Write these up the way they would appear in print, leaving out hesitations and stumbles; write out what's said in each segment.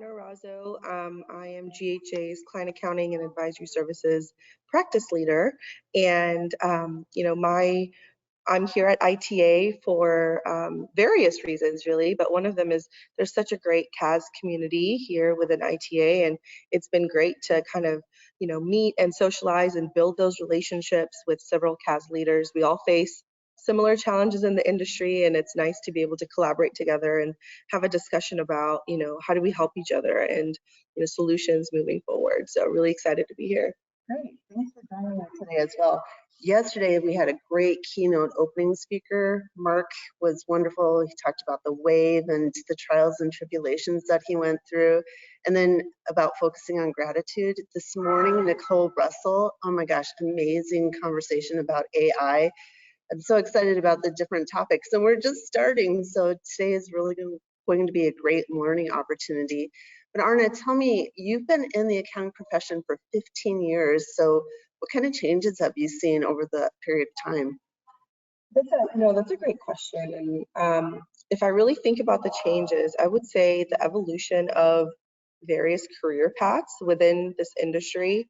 Arna Erazo. I am GHA's Client Accounting and Advisory Services practice leader, and I'm here at ITA for various reasons, really. But one of them is there's such a great CAS community here within ITA, and it's been great to kind of meet and socialize and build those relationships with several CAS leaders. We all face similar challenges in the industry, and it's nice to be able to collaborate together and have a discussion about how do we help each other and solutions moving forward. So really excited to be here. Great, thanks for joining us today as well. Yesterday we had a great keynote opening speaker. Mark was wonderful. He talked about the wave and the trials and tribulations that he went through, and then about focusing on gratitude. This morning, Nicole Russell, oh my gosh, amazing conversation about AI. I'm so excited about the different topics, and we're just starting, so today is really going to be a great learning opportunity. But Arna, tell me, you've been in the accounting profession for 15 years, so what kind of changes have you seen over the period of time? That's a great question. And if I really think about the changes, I would say the evolution of various career paths within this industry.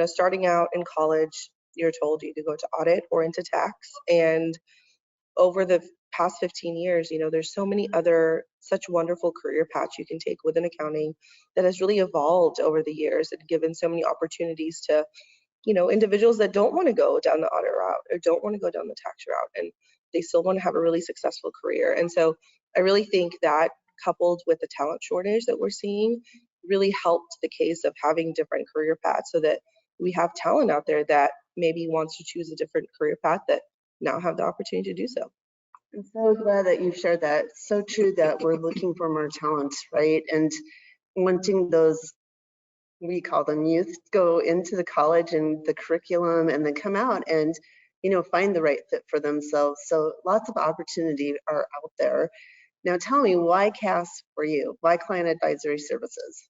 Starting out in college, you're told you could go to audit or into tax. And over the past 15 years, there's so many other such wonderful career paths you can take within accounting that has really evolved over the years and given so many opportunities to individuals that don't want to go down the audit route or don't want to go down the tax route, and they still want to have a really successful career. And so I really think that, coupled with the talent shortage that we're seeing, really helped the case of having different career paths so that we have talent out there that maybe wants to choose a different career path that now have the opportunity to do so. I'm so glad that you shared that. It's so true that we're looking for more talent, right? And wanting those, we call them youth, go into the college and the curriculum and then come out and find the right fit for themselves. So lots of opportunity are out there. Now tell me, why CAS for you? Why Client Advisory Services?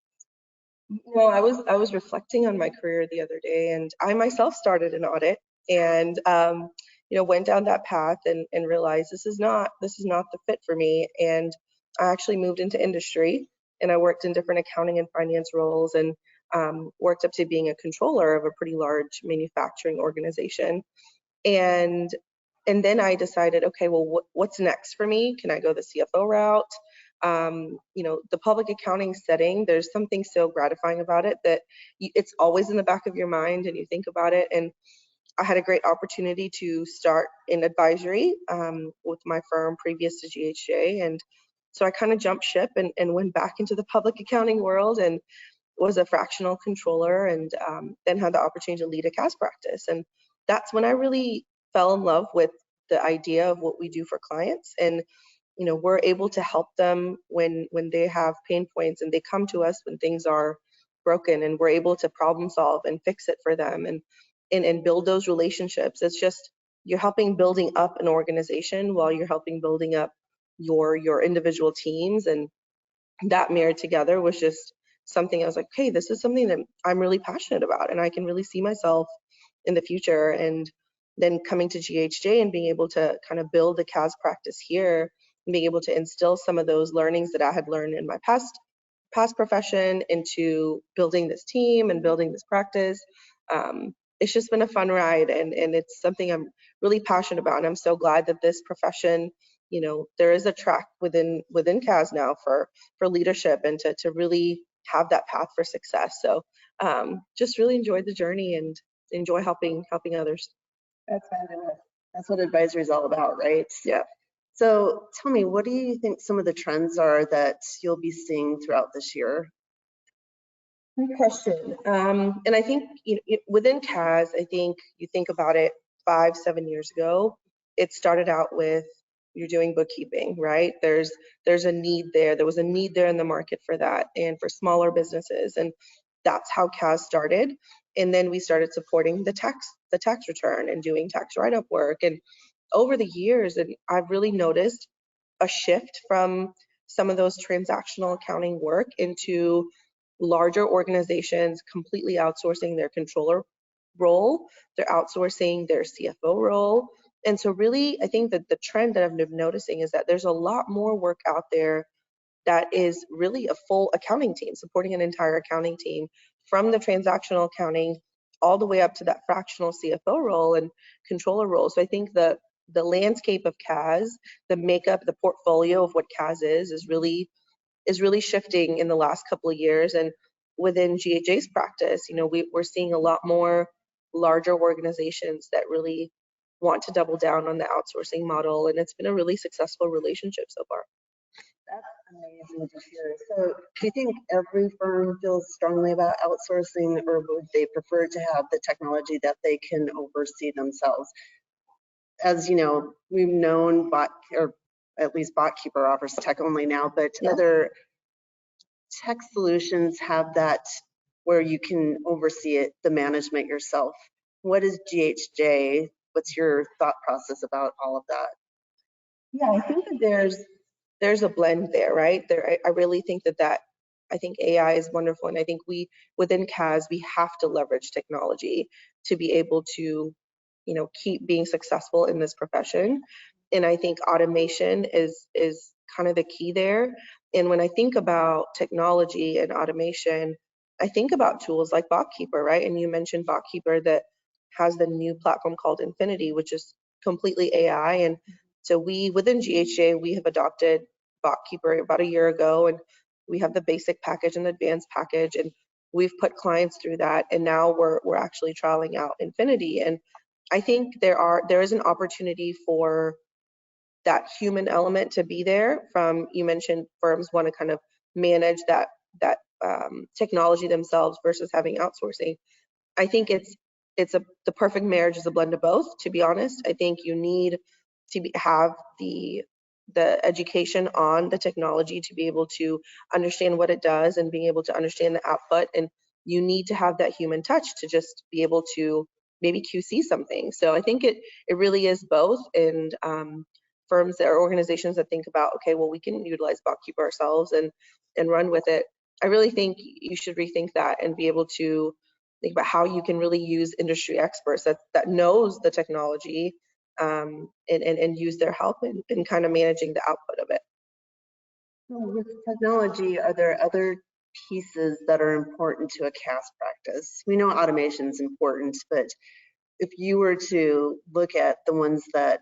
I was reflecting on my career the other day, and I myself started an audit and went down that path and realized this is not the fit for me. And I actually moved into industry, and I worked in different accounting and finance roles, and worked up to being a controller of a pretty large manufacturing organization. And then I decided, okay, well, what's next for me? Can I go the CFO route? The public accounting setting, there's something so gratifying about it that it's always in the back of your mind and you think about it. And I had a great opportunity to start in advisory with my firm previous to GHA. And so I kind of jumped ship and went back into the public accounting world and was a fractional controller, and then had the opportunity to lead a CAS practice. And that's when I really fell in love with the idea of what we do for clients. And we're able to help them when they have pain points, and they come to us when things are broken, and we're able to problem solve and fix it for them and build those relationships. It's just, you're helping building up an organization while you're helping building up your individual teams, and that married together was just something I was like, hey, this is something that I'm really passionate about and I can really see myself in the future. And then coming to GHJ and being able to kind of build the CAS practice here and being able to instill some of those learnings that I had learned in my past profession into building this team and building this practice. It's just been a fun ride, and it's something I'm really passionate about. And I'm so glad that this profession, there is a track within CAS now for leadership and to really have that path for success. So just really enjoyed the journey and enjoy helping others. That's fabulous. That's what advisory is all about, right? Yeah. So tell me, what do you think some of the trends are that you'll be seeing throughout this year? Good question. And I think within CAS, I think you think about it 5-7 years ago, it started out with you're doing bookkeeping, right? There's a need there. There was a need there in the market for that and for smaller businesses. And that's how CAS started. And then we started supporting the tax return and doing tax write-up work. And over the years, and I've really noticed a shift from some of those transactional accounting work into larger organizations completely outsourcing their controller role. They're outsourcing their CFO role. And so really, I think that the trend that I've been noticing is that there's a lot more work out there that is really a full accounting team, supporting an entire accounting team from the transactional accounting all the way up to that fractional CFO role and controller role. So I think the landscape of CAS, the makeup, the portfolio of what CAS is really shifting in the last couple of years. And within GHA's practice, we're seeing a lot more larger organizations that really want to double down on the outsourcing model, and it's been a really successful relationship so far. That's amazing to hear. So do you think every firm feels strongly about outsourcing, or would they prefer to have the technology that they can oversee themselves? As you know, we've known or at least BotKeeper offers tech only now, but other tech solutions have that where you can oversee it, the management yourself. What is GHJ? What's your thought process about all of that? Yeah, I think that there's a blend there, right? I really think that I think AI is wonderful, and I think within CAS we have to leverage technology to be able to, keep being successful in this profession. And I think automation is kind of the key there. And when I think about technology and automation, I think about tools like BotKeeper, right? And you mentioned BotKeeper that has the new platform called Infinity, which is completely AI. And so within GHA, we have adopted BotKeeper about a year ago, and we have the basic package and the advanced package, and we've put clients through that. And now we're actually trialing out Infinity. And I think there is an opportunity for that human element to be there. You mentioned firms want to kind of manage that technology themselves versus having outsourcing. I think the perfect marriage is a blend of both, to be honest. I think you need to have the education on the technology to be able to understand what it does and being able to understand the output, and you need to have that human touch to just be able to maybe QC something. So I think it really is both. And firms or organizations that think about, okay, well, we can utilize BotKeeper ourselves and run with it. I really think you should rethink that and be able to think about how you can really use industry experts that knows the technology, and use their help in kind of managing the output of it. Well, with technology, are there other pieces that are important to a CAS practice? We know automation is important, but if you were to look at the ones that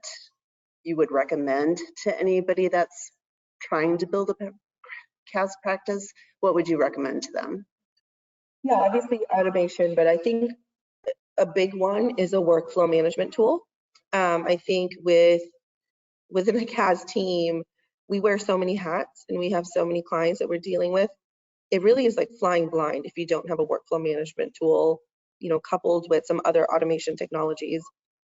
you would recommend to anybody that's trying to build a CAS practice, what would you recommend to them? Yeah, obviously automation, but I think a big one is a workflow management tool. I think within a CAS team, we wear so many hats and we have so many clients that we're dealing with. It really is like flying blind if you don't have a workflow management tool, coupled with some other automation technologies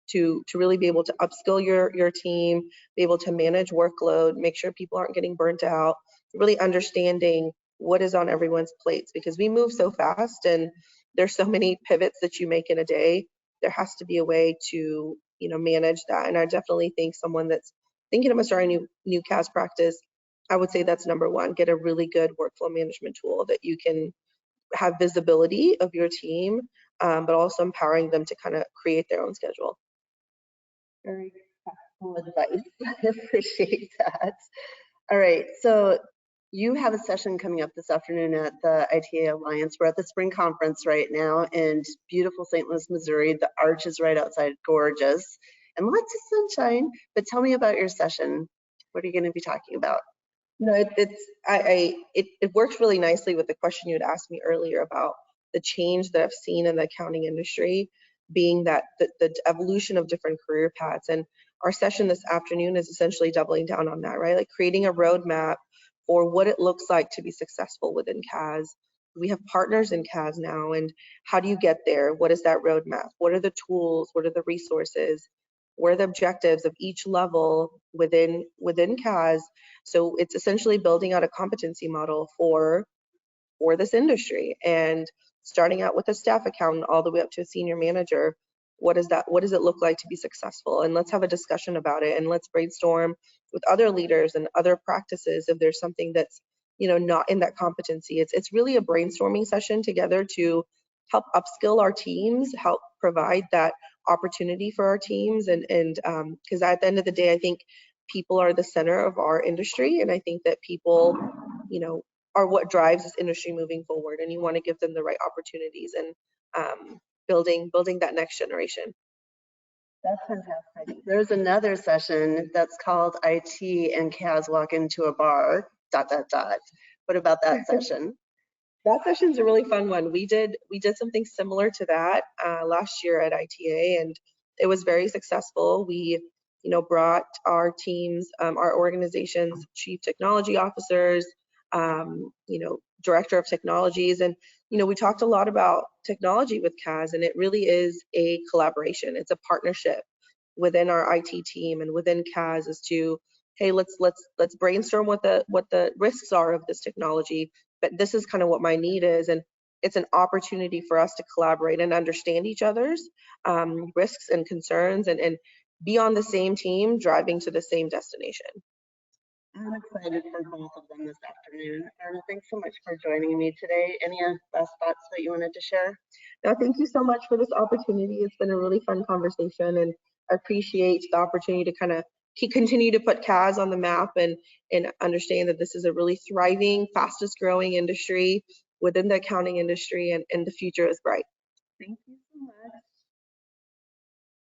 to really be able to upskill your team, be able to manage workload, make sure people aren't getting burnt out, really understanding what is on everyone's plates, because we move so fast and there's so many pivots that you make in a day. There has to be a way to, manage that. And I definitely think someone that's thinking about starting a new CAS practice, I would say that's number one. Get a really good workflow management tool that you can have visibility of your team, but also empowering them to kind of create their own schedule. Very practical advice. I appreciate that. All right, so you have a session coming up this afternoon at the ITA Alliance. We're at the spring conference right now in beautiful St. Louis, Missouri. The arch is right outside, gorgeous, and lots of sunshine. But tell me about your session. What are you going to be talking about? No, it works really nicely with the question you had asked me earlier about the change that I've seen in the accounting industry, being that the evolution of different career paths. And our session this afternoon is essentially doubling down on that, right? Like creating a roadmap for what it looks like to be successful within CAS. We have partners in CAS now, and how do you get there? What is that roadmap? What are the tools? What are the resources? What are the objectives of each level within CAS? So it's essentially building out a competency model for this industry, and starting out with a staff accountant all the way up to a senior manager. What does it look like to be successful? And let's have a discussion about it, and let's brainstorm with other leaders and other practices if there's something that's not in that competency. It's really a brainstorming session together to help upskill our teams, help provide that opportunity for our teams, and because at the end of the day, I think people are the center of our industry, and I think that people you know, are what drives this industry moving forward, and you want to give them the right opportunities and building that next generation. That's fantastic. There's another session that's called IT and CAS walk into a bar, ... What about that session? That session's a really fun one. We did something similar to that last year at ITA, and it was very successful. We, you know, brought our teams, our organization's chief technology officers, you know, director of technologies, and you know, we talked a lot about technology with CAS, and it really is a collaboration. It's a partnership within our IT team and within CAS as to, hey, let's brainstorm what the risks are of this technology, but this is kind of what my need is, and it's an opportunity for us to collaborate and understand each other's risks and concerns, and be on the same team driving to the same destination. I'm excited for both of them this afternoon. Arna, thanks so much for joining me today. Any last thoughts that you wanted to share? No, thank you so much for this opportunity. It's been a really fun conversation, and I appreciate the opportunity to kind of continue to put CAS on the map and understand that this is a really thriving, fastest growing industry within the accounting industry, and the future is bright. Thank you.